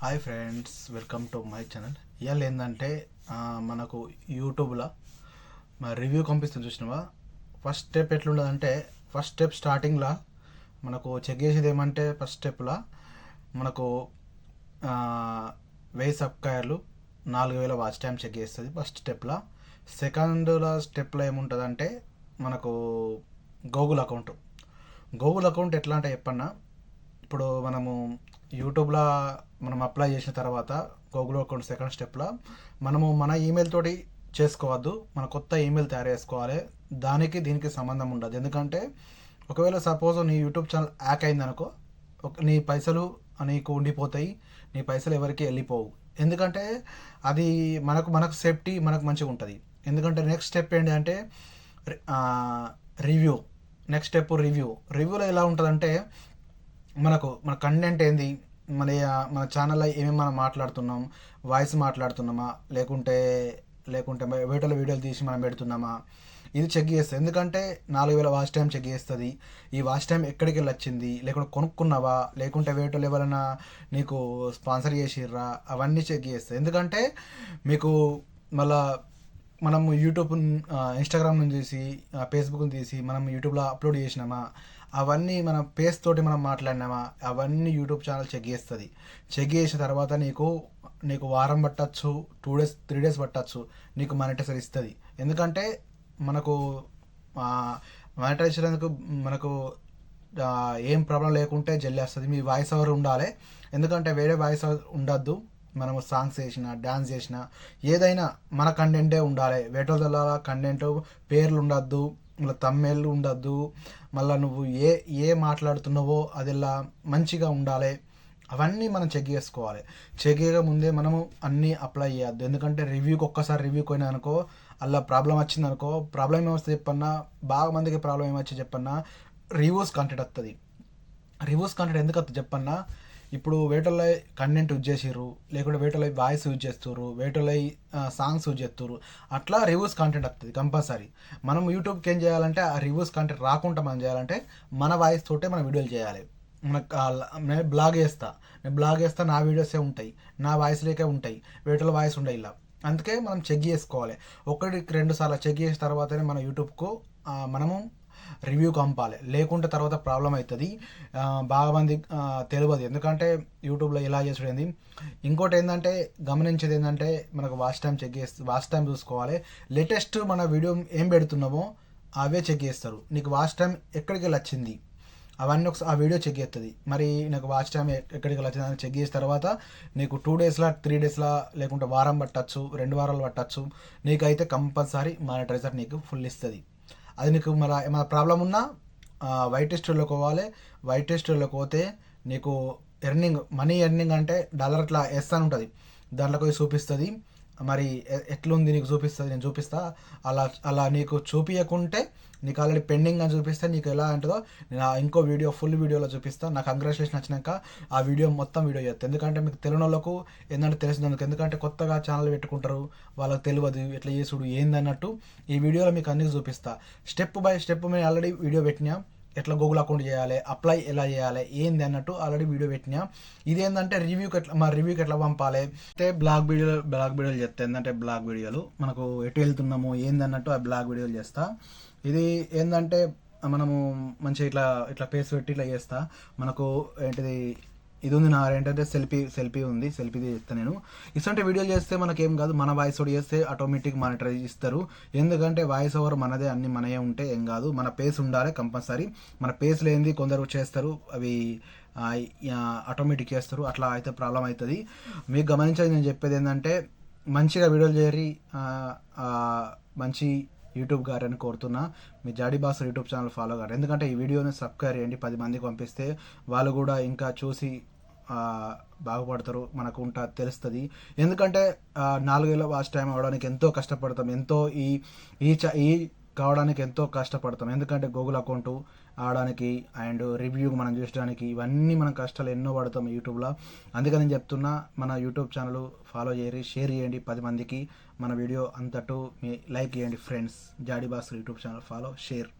Hi friends, welcome to my channel. ఇవాళ ఏంటంటే మనకు యూట్యూబ్లో రివ్యూ పంపిస్తుంది చూసినావా. ఫస్ట్ స్టెప్ ఎట్లుండదంటే, ఫస్ట్ స్టెప్ స్టార్టింగ్లో మనకు చెక్ చేసేది ఏమంటే, ఫస్ట్ స్టెప్లో మనకు 1000 సబ్స్క్రైబర్లు 4000 వాచ్ టైం చెక్ చేస్తుంది ఫస్ట్ స్టెప్లో. సెకండ్లో స్టెప్లో ఏముంటుందంటే మనకు గూగుల్ అకౌంట్ ఎట్లా అంటే చెప్పన్నా, ఇప్పుడు మనము యూట్యూబ్లో మనం అప్లై చేసిన తర్వాత గూగుల్ అకౌంట్ సెకండ్ స్టెప్లో మనము మన ఈమెయిల్ తోటి చేసుకోవద్దు, మన కొత్త ఈమెయిల్ తయారు చేసుకోవాలి. దానికి దీనికి సంబంధం ఉండదు. ఎందుకంటే ఒకవేళ సపోజ్ నీ యూట్యూబ్ ఛానల్ హ్యాక్ అయిందనుకో, నీ పైసలు నీకు ఉండిపోతాయి, నీ పైసలు ఎవరికి వెళ్ళిపోవు. ఎందుకంటే అది మనకు సేఫ్టీ, మనకు మంచిగా ఉంటుంది. ఎందుకంటే నెక్స్ట్ స్టెప్ ఏంటంటే రివ్యూ. నెక్స్ట్ స్టెప్ రివ్యూలో ఎలా ఉంటుందంటే, మన కంటెంట్ ఏంది, మన ఛానల్లో ఏమేమి మనం మాట్లాడుతున్నాం, వాయిస్ మాట్లాడుతున్నామా, లేకుంటే వీడియోలు తీసి మనం పెడుతున్నామా, ఇది చెక్ చేస్తుంది. ఎందుకంటే 4000 వాచ్ టైం చెక్ చేస్తుంది. ఈ వాచ్ టైం ఎక్కడికి వెళ్ళి వచ్చింది, లేకుంటే కొనుక్కున్నావా, లేకుంటే వేటోళ్ళు ఎవరైనా నీకు స్పాన్సర్ చేసిర్రా, అవన్నీ చెక్ చేస్తుంది. ఎందుకంటే మీకు మళ్ళా మనం యూట్యూబ్ ఇన్స్టాగ్రామ్ నుంచి తీసి ఫేస్బుక్ తీసి మనం యూట్యూబ్లో అప్లోడ్ చేసినామా, అవన్నీ మన పేజ్ తోటి మనం మాట్లాడినామా, అవన్నీ యూట్యూబ్ ఛానల్ చెక్ చేస్తుంది. చెక్ చేసిన తర్వాత నీకు వారం పట్టచ్చు, 2 days 3 days పట్టచ్చు, నీకు మానిటైజేషన్ ఇస్తుంది. ఎందుకంటే మనకు మానిటైజేషన్ మనకు ఏం ప్రాబ్లం లేకుంటే జల్లేస్తుంది. మీ వాయిస్ ఓవర్ ఉండాలి. ఎందుకంటే వేరే వాయిస్ ఓవర్ ఉండద్దు. మనము సాంగ్స్ చేసినా, డ్యాన్స్ చేసినా, ఏదైనా మన కంటెంటే ఉండాలి. వేటోల కంటెంట్ పేర్లు ఉండద్దు, మళ్ళీ తమ్ಮೇళ్ళు ఉండద్దు, మళ్ళీ నువ్వు ఏ మాట్లాడుతున్నావో అది ఇలా మంచిగా ఉండాలి. అవన్నీ మనం చెక్ చేసుకోవాలి. చెక్ చేయక ముందే మనము అన్నీ అప్లై చేయొద్దు. ఎందుకంటే ఒక్కసారి రివ్యూకి పోయినా అనుకో, అలా ప్రాబ్లం వచ్చిందనుకో, ప్రాబ్లం ఏమొస్తుంది చెప్పన్నా, బాగా మందికి ప్రాబ్లం ఏమొచ్చి చెప్పన్నా, రివ్యూస్ కంటెంట్ వస్తుంది. రివ్యూస్ కంటెంట్ ఎందుకు వస్తుంది చెప్పన్నా, ఇప్పుడు వేటోళ్ళ కంటెంట్ యూజ్ చేసిర్రు, లేకుంటే వేటోళ్ళ వాయిస్ యూజ్ చేస్తారు, వేటోళ్ళ సాంగ్స్ యూజ్ చేస్తారు, అట్లా రివ్యూస్ కంటెంట్ వస్తుంది కంపల్సరీ. మనం యూట్యూబ్కి ఏం చేయాలంటే, ఆ రివ్యూస్ కంటెంట్ రాకుండా మనం చేయాలంటే మన వాయిస్ తోటే మనం వీడియోలు చేయాలి. నేను బ్లాగ్ చేస్తా, నా వీడియోసే ఉంటాయి, నా వాయిస్లేకే ఉంటాయి, వేటోళ్ళ వాయిస్ ఉంటాయి. ఇలా అందుకే మనం చెక్ చేసుకోవాలి. 1-2 సార్లు చెక్ చేసిన తర్వాతనే మన యూట్యూబ్కు మనము రివ్యూ పంపాలి. లేకుంటే తర్వాత ప్రాబ్లం అవుతుంది. బాగా మంది తెలియదు. ఎందుకంటే యూట్యూబ్లో ఇలా చేసుడేంది. ఇంకోటి ఏంటంటే గమనించేది ఏంటంటే, మనకు వాచ్ టైం చూసుకోవాలి. లేటెస్ట్ మన వీడియో ఏం పెడుతున్నామో అవే చెక్ చేస్తారు. నీకు వాచ్ టైం ఎక్కడికి వెళ్ళి వచ్చింది అవన్నీ ఒకసారి ఆ వీడియో చెక్ చేస్తుంది. మరి నాకు వాచ్ టైం ఎక్కడికి వెళ్ళి వచ్చిందని చెక్ చేసిన తర్వాత నీకు 2 days 3 days లేకుంటే వారం పట్టచ్చు, 2 వారాలు పట్టచ్చు. నీకైతే కంపల్సరీ మానిటైజర్ నీకు ఫుల్ ఇస్తుంది. అది నీకు ఏమైనా ప్రాబ్లం ఉన్నా వైట్ హిస్టరీలోకి పోవాలి. వైట్ హిస్టరీలోకి పోతే నీకు మనీ ఎర్నింగ్ అంటే డాలర్ అట్లా వేస్తాను ఉంటుంది, దాంట్లోకి పోయి చూపిస్తుంది. మరి ఎట్లుంది నీకు చూపిస్తుంది, నేను చూపిస్తా. అలా నీకు చూపించకుంటే, నీకు ఆల్రెడీ పెండింగ్ అని చూపిస్తే, నీకు ఎలా ఉంటుందో నేను ఇంకో ఫుల్ వీడియోలో చూపిస్తాను. నాకు కంగ్రాచులేషన్ వచ్చినాక ఆ మొత్తం వీడియో చేస్తాను. ఎందుకంటే మీకు తెలియని వాళ్ళకు ఏంటంటే తెలిసినందుకు. ఎందుకంటే కొత్తగా ఛానల్ పెట్టుకుంటారు, వాళ్ళకి తెలియదు ఎట్లా చేసుడు ఏందన్నట్టు. ఈ వీడియోలో మీకు అన్నీ చూపిస్తా. స్టెప్ బై స్టెప్ మేము ఆల్రెడీ వీడియో పెట్టినా, ఎట్లా గూగుల్ అకౌంట్ చేయాలి, అప్లై ఎలా చేయాలి, ఏంది అన్నట్టు ఆల్రెడీ వీడియో పెట్టినా. ఇదేంటంటే రివ్యూకి ఎట్లా పంపాలి అంటే బ్లాగ్ వీడియోలు చేస్తా. ఏంటంటే బ్లాగ్ వీడియోలు మనకు ఎటు వెళ్తున్నాము ఏంది అన్నట్టు ఆ బ్లాగ్ వీడియోలు చేస్తా. ఇది ఏంటంటే మనము మంచిగా ఇట్లా పేస్ పెట్టి ఇట్లా చేస్తా. మనకు ఏంటిది ఇది ఉంది, ఏంటంటే సెల్ఫీ ఉంది, సెల్ఫీ చేస్తాను నేను. ఇటువంటి వీడియోలు చేస్తే మనకేం కాదు, మన వాయిస్ ఓవర్ చేస్తే ఆటోమేటిక్ మానిటైజ్ ఇస్తారు. ఎందుకంటే వాయిస్ ఓవర్ మనదే, అన్ని మనయే ఉంటే ఏం కాదు. మన పేస్ ఉండాలి కంపల్సరీ. మన పేస్ లేనిది కొందరు చేస్తారు, అవి ఆటోమేటిక్ చేస్తారు. అట్లా అయితే ప్రాబ్లం అవుతుంది. మీకు గమనించేది నేను చెప్పేది ఏంటంటే, మంచిగా వీడియోలు చేయరి, మంచి యూట్యూబ్ గారని కోరుతున్నా. మీ జాడీ బాస్ యూట్యూబ్ ఛానల్ ఫాలో గారు. ఎందుకంటే ఈ వీడియోని సబ్స్క్రైబ్ చేయండి. 10 మందికి పంపిస్తే వాళ్ళు కూడా ఇంకా చూసి బాగుపడతారు, మనకు తెలుస్తుంది. ఎందుకంటే 4000 వాచ్ టైం అవడానికి ఎంతో కష్టపడతాం, ఈ కావడానికి ఎంతో కష్టపడతాం. ఎందుకంటే గూగుల్ అకౌంట్ ఆడడానికి అండ్ రివ్యూ మనం చూసడానికి, ఇవన్నీ మనం కష్టాలు ఎన్నో పడతాం యూట్యూబ్లో. అందుకని నేను చెప్తున్నా, మన యూట్యూబ్ ఛానల్ ఫాలో చేయరి, షేర్ చేయండి 10 మందికి. మన వీడియో అంతటూ లైక్ చేయండి friends. Jaadi boss YouTube channel follow, share.